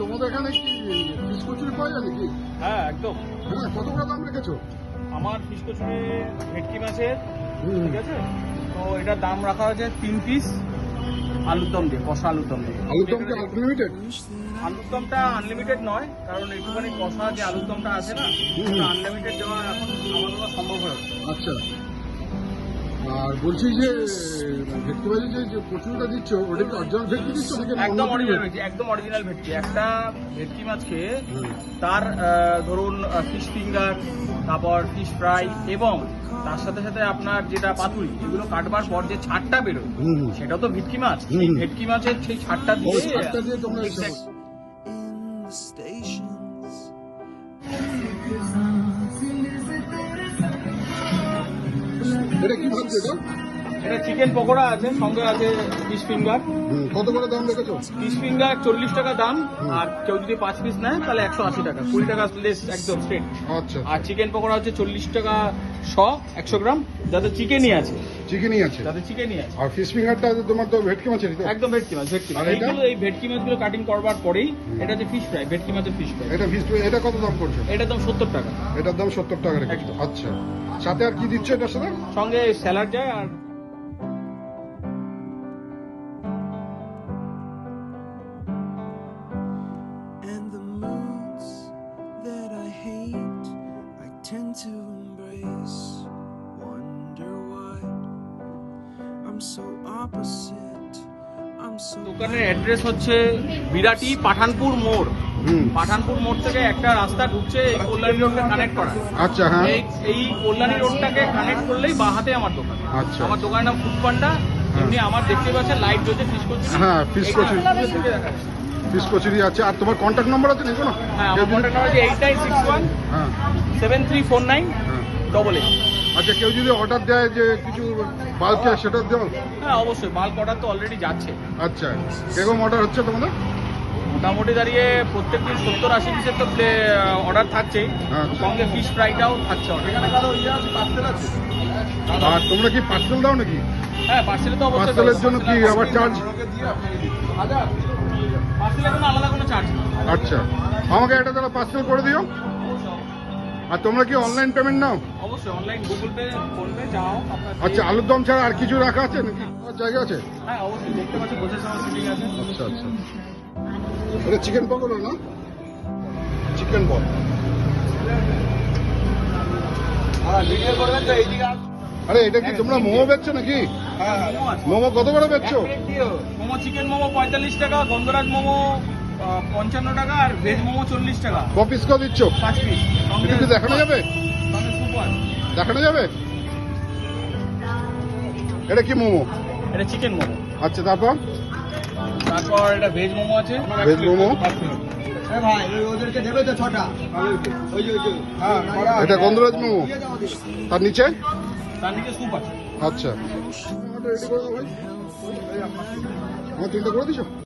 তোমাদের এখানে কি ফিশ কচুরি পাওয়া যায় নাকি? হ্যাঁ একদম। হ্যাঁ, কত করে দাম রেখেছো? আমার ফিশ কচুরি ভেটকি মাছের, ঠিক আছে, তো এটার দাম রাখা হয়েছে 3 পিস আলুর দম দিয়ে, কষা আলুর দম দিয়ে। আলুর দম কি আনলিমিটেড? আলুর দমটা আনলিমিটেড নয়, কারণ একটুখানি কষা যে আলুর দমটা আছে না, আনলিমিটেড দেওয়া এখন আমার জন্য সম্ভব হয়। আচ্ছা, আর বলছি যে ভেটকি ভাজি যে কচুরিটা দিচ্ছ ওটা কি অরিজিনাল ভেটকি দিচ্ছ নাকি একদম অরিজিনাল ভেটকি, একদম অরিজিনাল ভেটকি। একটা ভেটকি মাছকে তার ধরুন ফিশ ফিঙ্গার, তারপর ফিশ ফ্রাই এবং তার সাথে সাথে আপনার যেটা পাতুরি, এগুলো কাটবার পর যে ছাড়টা বেরোয় সেটাও তো ভেটকি মাছ। সেই ভেটকি মাছের সেই ছাড়টা দিয়ে তোমরা এটা কি ভাবছো? এটা চিকেন পকোড়া আছে, সঙ্গে আছে ফিশ ফিঙ্গার। কত করে দাম রেখেছো? ফিশ ফিঙ্গার 40 টাকা দাম, আর কেউ যদি 5 পিস নেয় তাহলে 180 টাকা, 20 টাকা লেস একদম স্ট্রেট। আচ্ছা, আর চিকেন পকোড়া হচ্ছে 40 টাকা 100 গ্রাম, যাতে চিকেনই আছে, চিকেনই আছে, যাতে চিকেনই আছে। আর ফিশ ফিঙ্গারটা তোমার তো ভেটকি মাছের, একদম ভেটকি মাছ, ভেটকি মাছ। এইগুলো এই ভেটকি মাছগুলো কাটিং করবার পরেই এটা যে ফিশ ফ্রাই, ভেটকি মাছের ফিশ ফ্রাই। এটা ফিশ ফ্রাই, এটা কত দাম পড়ছে? এটার দাম 70 টাকা। এটার দাম 70 টাকা রেখেছো। আচ্ছা, সাথে আর কি দিচ্ছ এটার সাথে? সঙ্গে স্যালাড যায় আর tend to embrace, wonder why I'm so opposite, I'm so দোকানের অ্যাড্রেস হচ্ছে বিরাটি পাঠানপুর মোড়। পাঠানপুর মোড় থেকে একটা রাস্তা ঢুকছে, এই কল্যাণী রোডকে কানেক্ট করা। আচ্ছা, হ্যাঁ, এই কল্যাণী রোডটাকে কানেক্ট করলেই বাঁ হাতে আমার দোকান। আচ্ছা, আমার দোকানের নাম ফুড পান্ডা। এমনি আমার দেখতে পাচ্ছেন লাইট জ্বলছে ফিশ কচুরি। হ্যাঁ, ফিশ কচুরি, ফিশ কচুরি আছে। আর তোমার কন্ট্যাক্ট নাম্বার আছে নাকি কোনো? হ্যাঁ, আমার কন্ট্যাক্ট নাম্বার আছে 8961 হ্যাঁ 734988। আচ্ছা, কেউ যদি অর্ডার দেয় যে কিছু বাল্কে, সেটা দেও? হ্যাঁ অবশ্যই, বাল্ক অর্ডার তো অলরেডি যাচ্ছে। আচ্ছা, কিরকম অর্ডার হচ্ছে তোমাদের? মোটামুটি দাঁড়িয়ে প্রত্যেকদিন 70-80 পিসের তো অর্ডার থাকছেই, সঙ্গে ফিশ ফ্রাইটাও থাকছে অর্ডার। আর তোমরা কি পার্সেল দাও নাকি? হ্যাঁ, পার্সেলে তো অবশ্যই। পার্সেলের জন্য কি আবার চার্জ? পার্সেলের জন্য আলাদা কোনো চার্জ নেই। আচ্ছা, আমাকে এটা তাহলে পার্সেল করে দিও। আর তোমরা কি অনলাইন পেমেন্ট নাও? অবশ্যই online, Google pay, phone pay, যাও আপনার। আচ্ছা, আলুর দম ছাড়া আর কিছু রাখা আছে নাকি? জায়গা আছে? হ্যাঁ অবশ্যই, দেখতে পাচ্ছি বসে সময় সিটিং আছে। আচ্ছা আচ্ছা, এটা চিকেন পকোড়া না? চিকেন বল। ভিডিও করবেন তো এইদিকে। আরে এটা কি তোমরা মোমো বেচছো নাকি? হ্যাঁ, মোমো আছে। মোমো কত করে বেচছো? মোমো, চিকেন মোমো 45 টাকা, গন্ধরাজ মোমো 55 টাকা, আর ভেজ মোমো 40 টাকা। ক পিস করে দিচ্ছ? 5 পিস। এটা কি দেখানো যাবে? সঙ্গে স্যুপ আছে। দেখানো যাবে? এটা কি মোমো? এটা চিকেন মোমো। আচ্ছা, তারপর এটা ভেজ মোমো আছে। ভেজ মোমো। এটা গন্ধরাজ মোমো। তার নিচে স্যুপ আছে। আচ্ছা, আমার চিন্তা করে দিছো?